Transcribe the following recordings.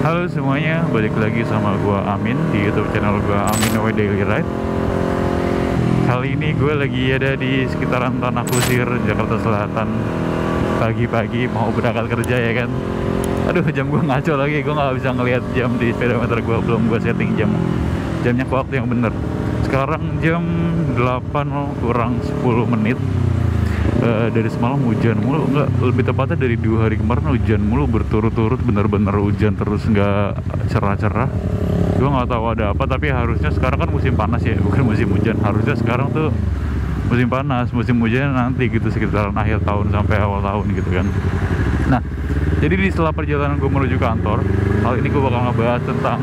Halo semuanya, balik lagi sama gua Amin di YouTube channel gua Amin Away Daily Ride. Kali ini gue lagi ada di sekitaran Tanah Kusir, Jakarta Selatan. Pagi-pagi mau berangkat kerja ya kan. Aduh, jam gue ngaco lagi, gue nggak bisa ngelihat jam di speedometer gue, belum gue setting jamnya ke waktu yang bener. Sekarang jam 8 kurang 10 menit. Dari semalam hujan mulu, nggak, lebih tepatnya dari 2 hari kemarin hujan mulu berturut-turut, bener-bener hujan terus, nggak cerah-cerah. Gue nggak tahu ada apa, tapi harusnya sekarang kan musim panas ya, bukan musim hujan. Harusnya sekarang tuh musim panas, musim hujan nanti gitu, sekitaran akhir tahun sampai awal tahun gitu kan. Nah, jadi di setelah perjalanan gue menuju kantor, hal ini gue bakal ngebahas tentang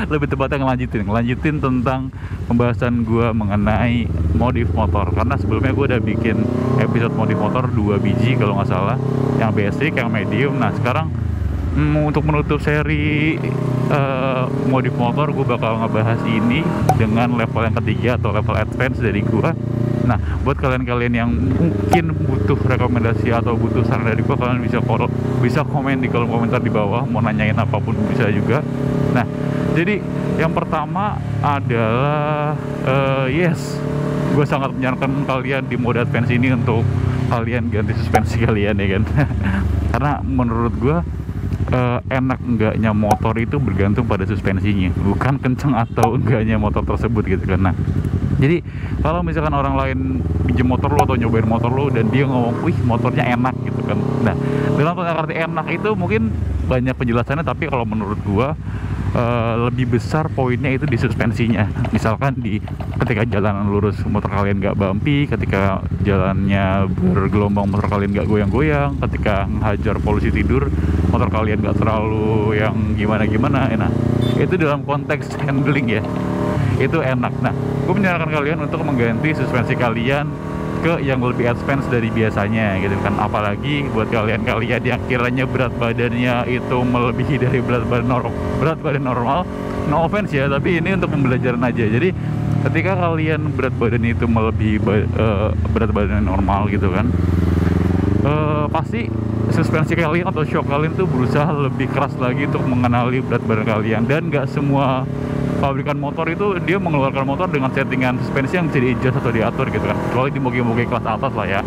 lebih tepatnya ngelanjutin tentang pembahasan gue mengenai modif motor, karena sebelumnya gue udah bikin episode modif motor 2 biji kalau nggak salah, yang basic, yang medium. Nah sekarang untuk menutup seri modif motor, gue bakal ngebahas ini dengan level yang ketiga atau level advance dari gue. Nah, buat kalian-kalian yang mungkin butuh rekomendasi atau butuh saran dari gue, kalian bisa komen di kolom komentar di bawah, mau nanyain apapun bisa juga. Nah, jadi yang pertama adalah yes, gue sangat menyarankan kalian di mode advance ini untuk kalian ganti suspensi kalian ya kan. Karena menurut gue enak enggaknya motor itu bergantung pada suspensinya, bukan kenceng atau enggaknya motor tersebut gitu kan. Nah, jadi kalau misalkan orang lain pinjam motor lo atau nyobain motor lo dan dia ngomong, wih motornya enak gitu kan. Nah, dalam arti enak itu mungkin banyak penjelasannya, tapi kalau menurut gua lebih besar poinnya itu di suspensinya. Misalkan ketika jalanan lurus motor kalian nggak bumpy, ketika jalannya bergelombang motor kalian nggak goyang-goyang, ketika menghajar polusi tidur motor kalian nggak terlalu yang gimana-gimana. Nah, itu dalam konteks handling ya, itu enak. Nah, gue menyarankan kalian untuk mengganti suspensi kalian ke yang lebih advance dari biasanya gitu kan. Apalagi buat kalian-kalian yang kiranya berat badannya itu melebihi dari berat badan normal, no offense ya, tapi ini untuk pembelajaran aja. Jadi ketika kalian berat badan itu melebihi berat badan normal gitu kan, pasti suspensi kalian atau shock kalian tuh berusaha lebih keras lagi untuk mengenali berat badan kalian. Dan nggak semua pabrikan motor itu dia mengeluarkan motor dengan settingan suspensi yang bisa di-adjust atau diatur gitu kan, kecuali di moge-moge kelas atas lah ya.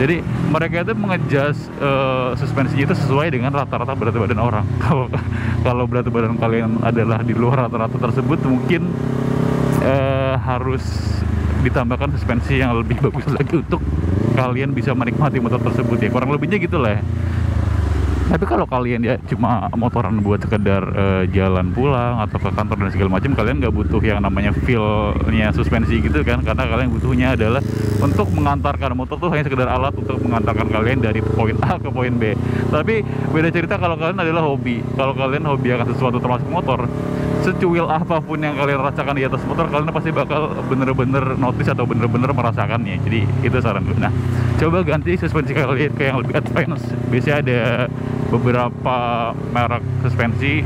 Jadi mereka itu mengadjust suspensinya itu sesuai dengan rata-rata berat badan orang. Kalau berat badan kalian adalah di luar rata-rata tersebut, mungkin harus ditambahkan suspensi yang lebih bagus lagi untuk kalian bisa menikmati motor tersebut ya, kurang lebihnya gitu lah ya. Tapi kalau kalian ya cuma motoran buat sekedar jalan pulang atau ke kantor dan segala macam, kalian nggak butuh yang namanya feel-nya suspensi gitu kan, karena kalian butuhnya adalah untuk mengantarkan motor tuh hanya sekedar alat untuk mengantarkan kalian dari poin A ke poin B. Tapi beda cerita kalau kalian adalah hobi. Kalau kalian hobi akan sesuatu termasuk motor, secuil apapun yang kalian rasakan di atas motor, kalian pasti bakal bener-bener notice atau bener-bener merasakannya. Jadi itu saran gue. Nah, coba ganti suspensi kalian ke yang lebih advance. Biasanya ada beberapa merek suspensi,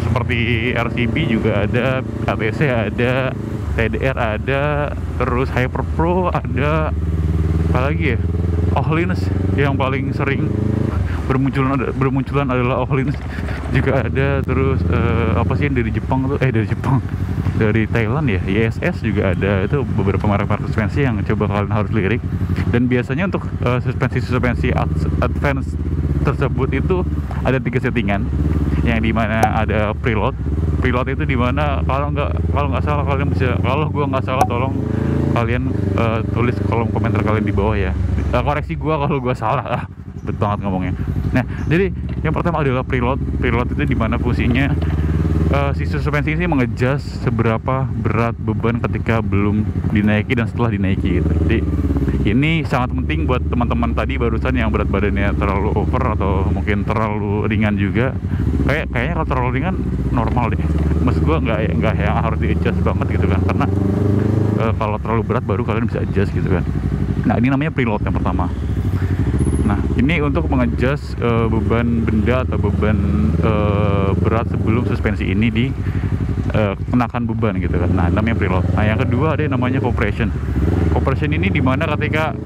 seperti RCB juga ada, ATC ada, TDR ada, terus Hyper Pro ada, apalagi ya, Ohlins yang paling sering bermunculan adalah Ohlins juga ada. Terus apa sih yang dari Jepang tuh, dari Thailand ya, ISS juga ada. Itu beberapa merek suspensi yang coba kalian harus lirik. Dan biasanya untuk suspensi advance tersebut itu ada 3 settingan, yang dimana ada preload itu dimana kalau nggak salah kalian bisa, kalau gua nggak salah tolong kalian tulis kolom komentar kalian di bawah ya, koreksi gua kalau gua salah, betul banget ngomongnya. Nah, jadi yang pertama adalah preload itu dimana fungsinya si suspensi ini mengejas seberapa berat beban ketika belum dinaiki dan setelah dinaiki gitu. Jadi ini sangat penting buat teman-teman tadi barusan yang berat badannya terlalu over atau mungkin terlalu ringan juga. Kayaknya kalau terlalu ringan normal deh. Maksud gua nggak yang harus di-adjust banget gitu kan. Karena kalau terlalu berat baru kalian bisa adjust gitu kan. Nah, ini namanya preload yang pertama. Nah, ini untuk mengejas beban benda atau beban berat sebelum suspensi ini kenakan beban gitu kan. Nah, namanya preload. Nah, yang kedua ada yang namanya compression. Compression ini dimana ketika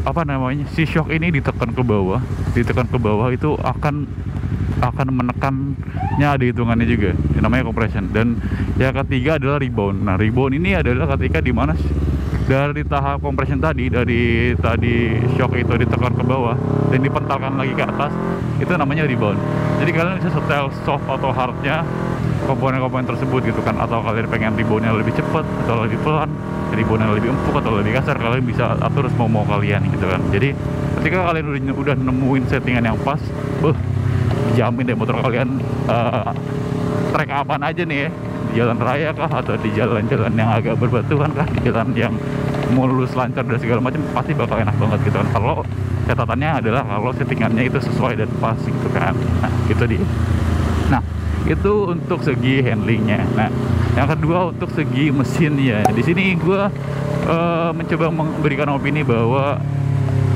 apa namanya, si shock ini ditekan ke bawah itu akan menekannya, ada hitungannya juga, namanya compression. Dan yang ketiga adalah rebound. Nah, rebound ini adalah ketika dimana dari tahap compression tadi shock itu ditekan ke bawah dan dipentalkan lagi ke atas, itu namanya rebound. Jadi kalian bisa setel soft atau hardnya komponen-komponen tersebut gitu kan, atau kalian pengen reboundnya lebih cepat atau lebih pelan, reboundnya lebih empuk atau lebih kasar, kalian bisa atur semau kalian gitu kan. Jadi ketika kalian udah nemuin settingan yang pas, jamin deh motor kalian trek aman aja nih ya, di jalan raya kah, atau di jalan-jalan yang agak berbatuan kah, di jalan yang mulus lancar dan segala macam, pasti bakal enak banget gitu kan. Kalau catatannya adalah kalau settingannya itu sesuai dan pas gitu kan. Nah, itu dia. Nah, itu untuk segi handlingnya. Nah, yang kedua untuk segi mesinnya. Di sini gue mencoba memberikan opini bahwa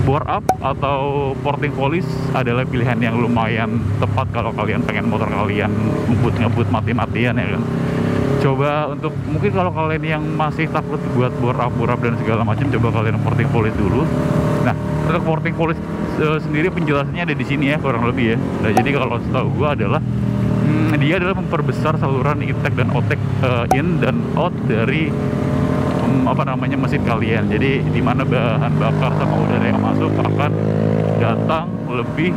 bore up atau porting polish adalah pilihan yang lumayan tepat kalau kalian pengen motor kalian ngebut mati-matian ya kan. Coba untuk, mungkin kalau kalian yang masih takut buat bore up dan segala macam, coba kalian porting polish dulu. Nah, untuk porting polish sendiri penjelasannya ada di sini ya, kurang lebih ya. Nah, jadi kalau setahu gue adalah dia adalah memperbesar saluran intake dan outtake, in dan out dari mesin kalian. Jadi dimana bahan bakar sama udara yang masuk akan datang lebih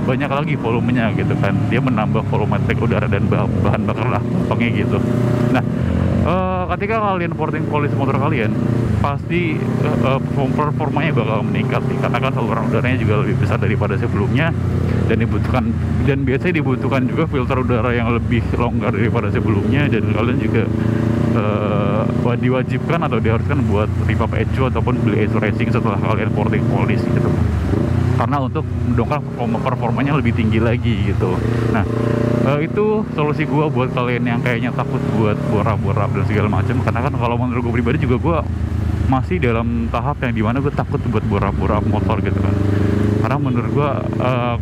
banyak lagi volumenya gitu kan. Dia menambah volumetric udara dan bahan bakar lah, gampangnya gitu. Nah, ketika kalian porting polish motor kalian, pasti performanya bakal meningkat nih, karena kan saluran udaranya juga lebih besar daripada sebelumnya, dan biasanya dibutuhkan juga filter udara yang lebih longgar daripada sebelumnya, dan kalian juga diwajibkan atau diharuskan buat revamp ecu ataupun beli ecu racing setelah kalian porting polish gitu, karena untuk mendongkrak performanya lebih tinggi lagi gitu. Nah, itu solusi gue buat kalian yang kayaknya takut buat bore up dan segala macam. Karena kan kalau menurut gue pribadi juga, gue masih dalam tahap yang dimana gue takut buat bore up motor gitu kan. Karena menurut gue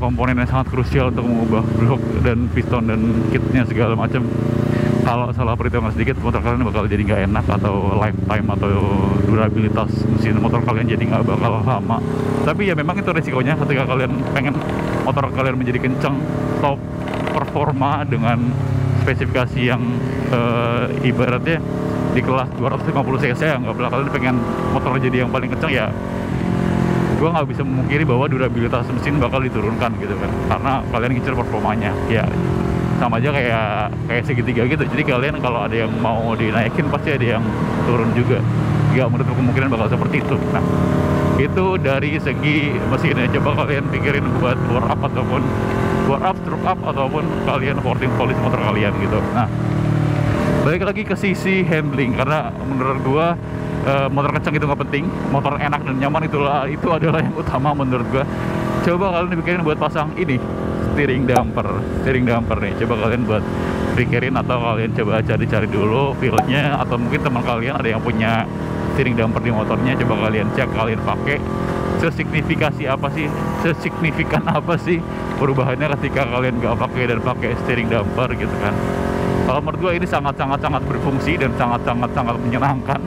komponen yang sangat krusial untuk mengubah blok dan piston dan kitnya segala macam. Kalau salah perhitungan sedikit, motor kalian bakal jadi nggak enak, atau lifetime atau durabilitas mesin motor kalian jadi nggak bakal lama. Tapi ya memang itu resikonya ketika kalian pengen motor kalian menjadi kencang, top performa dengan spesifikasi yang ibaratnya di kelas 250 cc, nggak kalian pengen motor jadi yang paling kencang, ya gue nggak bisa memungkiri bahwa durabilitas mesin bakal diturunkan gitu kan, karena kalian ngincer performanya. Ya sama aja kayak segitiga gitu. Jadi kalian kalau ada yang mau dinaikin, pasti ada yang turun juga. Nggak menutup kemungkinan bakal seperti itu. Nah, itu dari segi mesinnya. Coba kalian pikirin buat bore up ataupun bore up, stroke up, ataupun kalian porting polish motor kalian gitu. Nah, balik lagi ke sisi handling, karena menurut gua motor kencang itu nggak penting, motor enak dan nyaman itu adalah yang utama menurut gua. Coba kalian pikirin buat pasang ini, steering damper nih. Coba kalian buat pikirin, atau kalian coba cari dulu feel-nya, atau mungkin teman kalian ada yang punya steering damper di motornya. Coba kalian cek, kalian pakai, sesignifikan apa sih perubahannya ketika kalian nggak pakai dan pakai steering damper gitu kan. Kalau menurut gue ini sangat berfungsi dan sangat menyenangkan,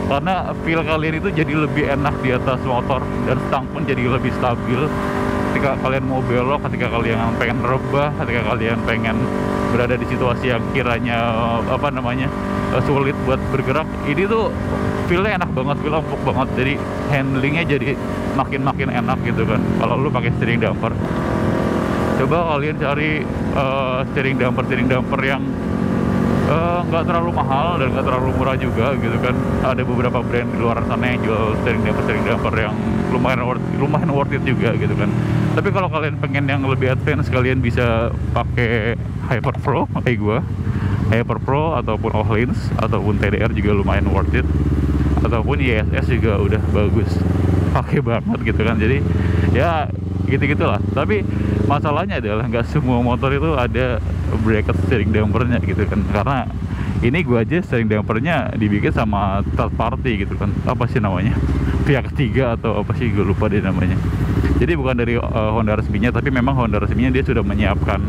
karena feel kalian itu jadi lebih enak di atas motor, dan stang pun jadi lebih stabil ketika kalian mau belok, ketika kalian pengen rebah, ketika kalian pengen berada di situasi yang kiranya sulit buat bergerak. Ini tuh feelnya enak banget, feel empuk banget. Jadi handlingnya jadi makin enak gitu kan kalau lu pakai steering damper. Coba kalian cari steering damper yang nggak terlalu mahal dan nggak terlalu murah juga gitu kan. Ada beberapa brand di luar sana yang jual steering damper yang lumayan worth it juga gitu kan. Tapi kalau kalian pengen yang lebih advance, kalian bisa pakai Hyperpro kayak gua, Hyperpro ataupun Ohlins ataupun TDR juga lumayan worth it, ataupun ISS juga udah bagus, pakai banget gitu kan. Jadi ya gitu-gitulah. Tapi masalahnya adalah nggak semua motor itu ada bracket steering dampernya gitu kan, karena ini gua aja steering dampernya dibikin sama third party gitu kan, apa sih namanya, pihak ketiga atau apa sih, gue lupa deh namanya. Jadi bukan dari Honda resminya, tapi memang Honda resminya dia sudah menyiapkan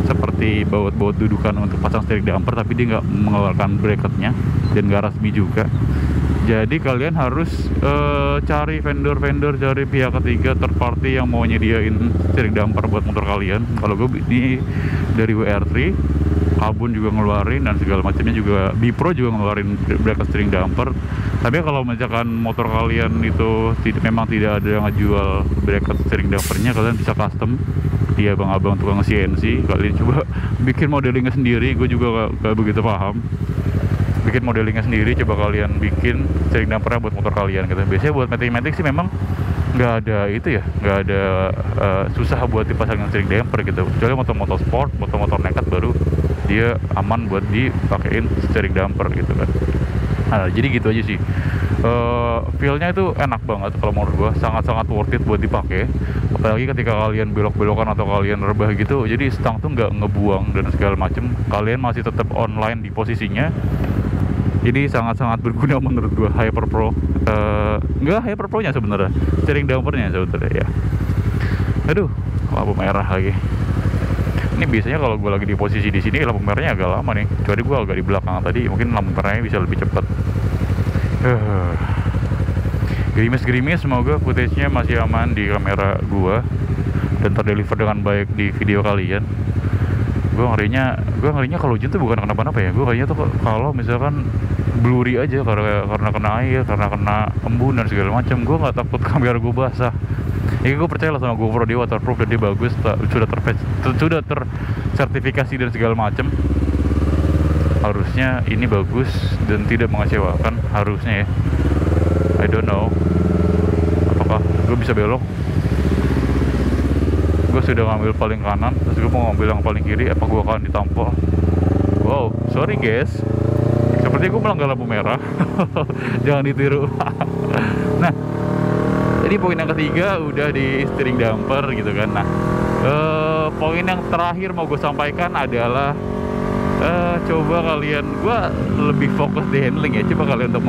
seperti baut dudukan untuk pasang steering damper, tapi dia nggak mengeluarkan bracketnya dan nggak resmi juga. Jadi kalian harus cari vendor-vendor, cari pihak ketiga third party yang mau nyediain steering damper buat motor kalian. Kalau gue ini dari WR3, Kabun juga ngeluarin dan segala macamnya juga. Bipro juga ngeluarin bracket steering damper. Tapi kalau misalkan motor kalian itu memang tidak ada yang ngejual bracket steering dampernya, kalian bisa custom di abang-abang tukang CNC. Kalian coba bikin modelingnya sendiri. Gue juga gak begitu paham. Bikin modelingnya sendiri, coba kalian bikin steering dampernya buat motor kalian gitu. Biasanya buat matic sih memang nggak ada itu ya, nggak ada susah buat dipasangin steering damper gitu. Kecuali motor-motor sport, motor-motor nekat baru dia aman buat dipakein steering damper gitu kan. Nah, jadi gitu aja sih. Feel-nya itu enak banget kalau menurut gua, sangat-sangat worth it buat dipakai. Apalagi ketika kalian belok-belokan atau kalian rebah gitu, jadi stang tuh nggak ngebuang dan segala macem. Kalian masih tetap online di posisinya. Jadi sangat-sangat berguna menurut gua Hyper Pro. Enggak Hyper Pro-nya sebenarnya, steering dampernya sebenarnya ya. Aduh, lampu merah lagi. Ini biasanya kalau gue lagi di posisi di sini lampu merahnya agak lama nih. Kecuali gue agak di belakang tadi, mungkin lampu merahnya bisa lebih cepat. Gerimis-gerimis, semoga footage-nya masih aman di kamera gue dan terdeliver dengan baik di video kalian. Gue ngerinya kalau hujan tuh bukan kenapa-napa ya. Gue ngerinya tuh kalau misalkan blurry aja karena kena air, karena kena embun dan segala macam. Gue nggak takut kamera gue basah. Ya gue percaya lah sama GoPro, dia waterproof dan dia bagus, sudah tersertifikasi dan segala macam. Harusnya ini bagus dan tidak mengecewakan, harusnya ya. I don't know apakah gue bisa belok. Gue sudah ngambil paling kanan, terus gue mau ngambil yang paling kiri, apa gue akan ditampol? Wow, sorry guys, seperti gue melanggar lampu merah. Jangan ditiru. Nah, jadi poin yang ketiga udah di steering damper gitu kan. Nah, poin yang terakhir mau gue sampaikan adalah coba kalian, gue lebih fokus di handling ya. Coba kalian untuk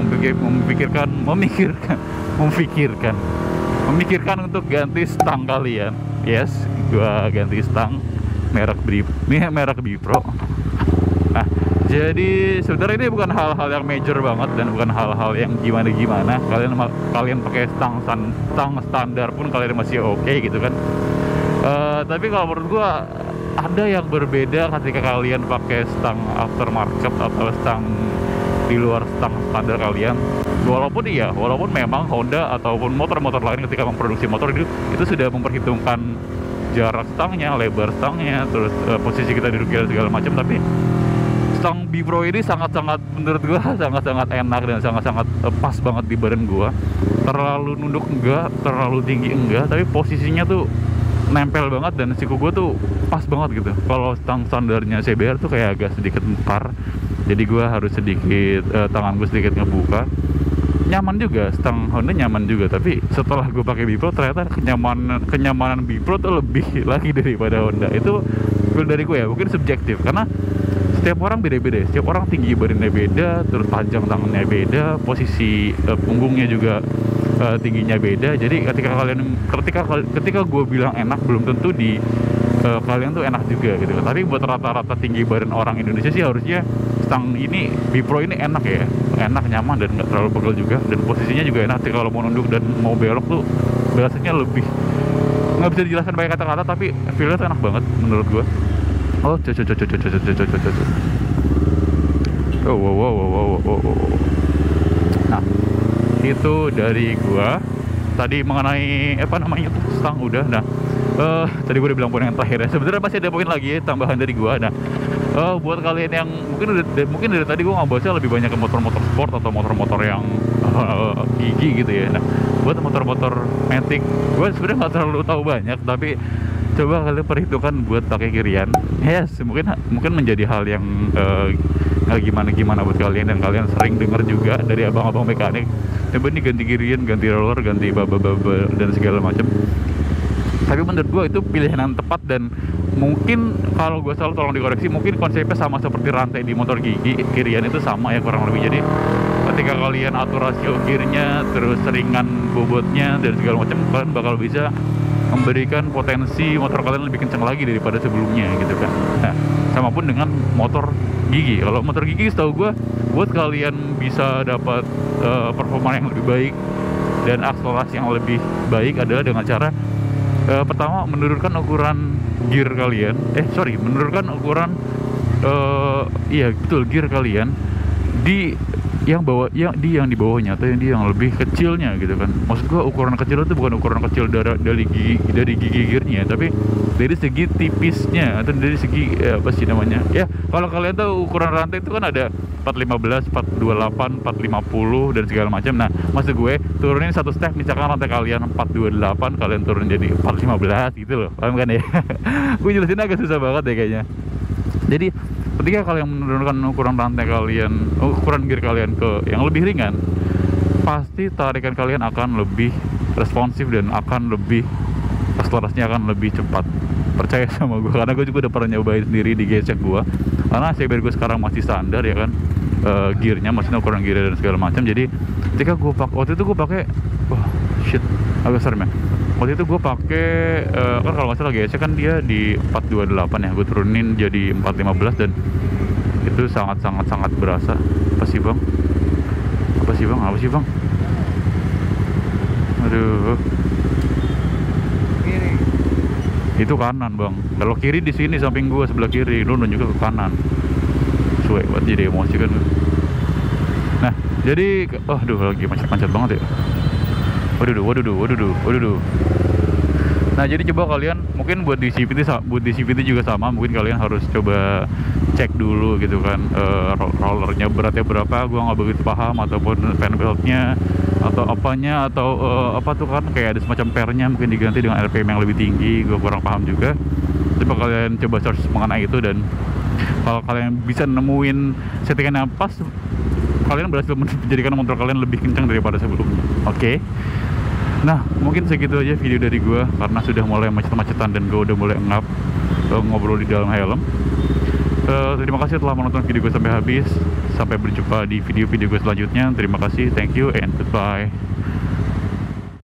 memikirkan untuk ganti stang kalian. Yes, gue ganti stang merek Bipro. Nah, jadi sebenarnya ini bukan hal-hal yang major banget dan bukan hal-hal yang gimana-gimana. Kalian pakai stang standar pun kalian masih oke gitu kan. Tapi kalau menurut gua ada yang berbeda ketika kalian pakai stang aftermarket atau stang di luar stang standar kalian. Walaupun memang Honda ataupun motor-motor lain ketika memproduksi motor itu sudah memperhitungkan jarak stangnya, lebar stangnya, terus posisi kita duduk segala macam, tapi stang Bipro ini sangat-sangat menurut gua sangat-sangat enak dan sangat-sangat pas banget di badan gua. Terlalu nunduk enggak, terlalu tinggi enggak, tapi posisinya tuh nempel banget dan siku gua tuh pas banget gitu. Kalau stang standarnya CBR tuh kayak agak sedikit mekar, jadi gua harus sedikit tangan gua sedikit ngebuka. Nyaman juga, stang Honda nyaman juga, tapi setelah gue pakai Bipro ternyata kenyamanan Bipro tuh lebih lagi daripada Honda. Itu feel dari gue ya, mungkin subjektif karena setiap orang beda-beda. Setiap orang tinggi badannya beda, terus panjang tangannya beda, posisi punggungnya juga tingginya beda. Jadi ketika gue bilang enak, belum tentu di kalian tuh enak juga gitu. Tapi buat rata-rata tinggi badan orang Indonesia sih harusnya stang ini Bipro ini enak ya, enak, nyaman dan nggak terlalu pegel juga, dan posisinya juga enak. Kalau mau nunduk dan mau belok tuh biasanya lebih, nggak bisa dijelaskan pakai kata-kata, tapi feelnya tuh enak banget menurut gue. Oh, wow. Nah, itu dari gua tadi mengenai apa namanya tuh stang udah. Nah, tadi gue udah bilang poin yang terakhir ya. Sebenarnya masih ada poin lagi ya, tambahan dari gua. Nah, buat kalian yang mungkin dari tadi gue ngebahasnya lebih banyak ke motor-motor sport atau motor-motor yang gigi gitu ya. Nah, buat motor-motor matic, gue sebenarnya nggak terlalu tahu banyak, tapi coba kalian perhitungkan buat pakai kirian. Yes, mungkin menjadi hal yang nggak gimana buat kalian, dan kalian sering dengar juga dari abang-abang mekanik, coba nih ganti kirian, ganti roller, ganti baba dan segala macam. Tapi menurut gue itu pilihan yang tepat, dan mungkin kalau gue salah tolong dikoreksi, mungkin konsepnya sama seperti rantai di motor gigi, kirian itu sama ya kurang lebih. Jadi ketika kalian atur rasio gearnya, terus seringan bobotnya dan segala macam, kalian bakal bisa memberikan potensi motor kalian lebih kencang lagi daripada sebelumnya gitu kan. Nah, sama pun dengan motor gigi. Kalau motor gigi setahu gue buat kalian bisa dapat performa yang lebih baik dan akselerasi yang lebih baik adalah dengan cara pertama menurunkan ukuran gear kalian, menurunkan ukuran iya betul, gear kalian di yang di bawahnya atau yang lebih kecilnya gitu kan. Maksud gua ukuran kecil itu bukan ukuran kecil dari gigi gearnya, tapi dari segi tipisnya atau dari segi apa sih namanya ya, kalau kalian tahu ukuran rantai itu kan ada 415, 428, 450 dan segala macam. Nah maksud gue turunin satu step, misalkan rantai kalian 428 kalian turun jadi 415 gitu loh, paham kan ya? Gue jelasin agak susah banget deh kayaknya. Jadi ketika kalian menurunkan ukuran rantai kalian, ukuran gear kalian ke yang lebih ringan, pasti tarikan kalian akan lebih responsif dan akan lebih, akselerasinya akan lebih cepat. Percaya sama gue, karena gue juga udah pernah nyobain sendiri di gesek gue. Karena CBR gue sekarang masih standar ya kan, gearnya maksudnya ukuran gear dan segala macam. Jadi ketika gue waktu itu gue pakai, agak serem ya. Waktu itu gue pakai kan kalau nggak salah gesek kan dia di 428 ya, gue turunin jadi 415 dan itu sangat berasa. Apa sih bang? Aduh, Kiri. itu kanan bang. Kalau kiri di sini samping gua sebelah kiri, lu nunjuk ke kanan. Suwe buat jadi emosi kan. Nah jadi lagi macet banget ya. Waduh. Nah jadi coba kalian mungkin buat di CVT juga sama, mungkin kalian harus coba cek dulu gitu kan, rollernya beratnya berapa. Gua nggak begitu paham, ataupun fan beltnya atau apanya, atau apa tuh kan kayak ada semacam pernya mungkin diganti dengan RPM yang lebih tinggi. Gua kurang paham juga. Coba kalian coba search mengenai itu, dan kalau kalian bisa nemuin settingan yang pas, kalian berhasil menjadikan motor kalian lebih kencang daripada sebelumnya. Oke. Nah mungkin segitu aja video dari gue, karena sudah mulai macet-macetan dan gue udah mulai ngobrol di dalam helm. Terima kasih telah menonton video gue sampai habis. Sampai berjumpa di video-video gue selanjutnya. Terima kasih, thank you and goodbye.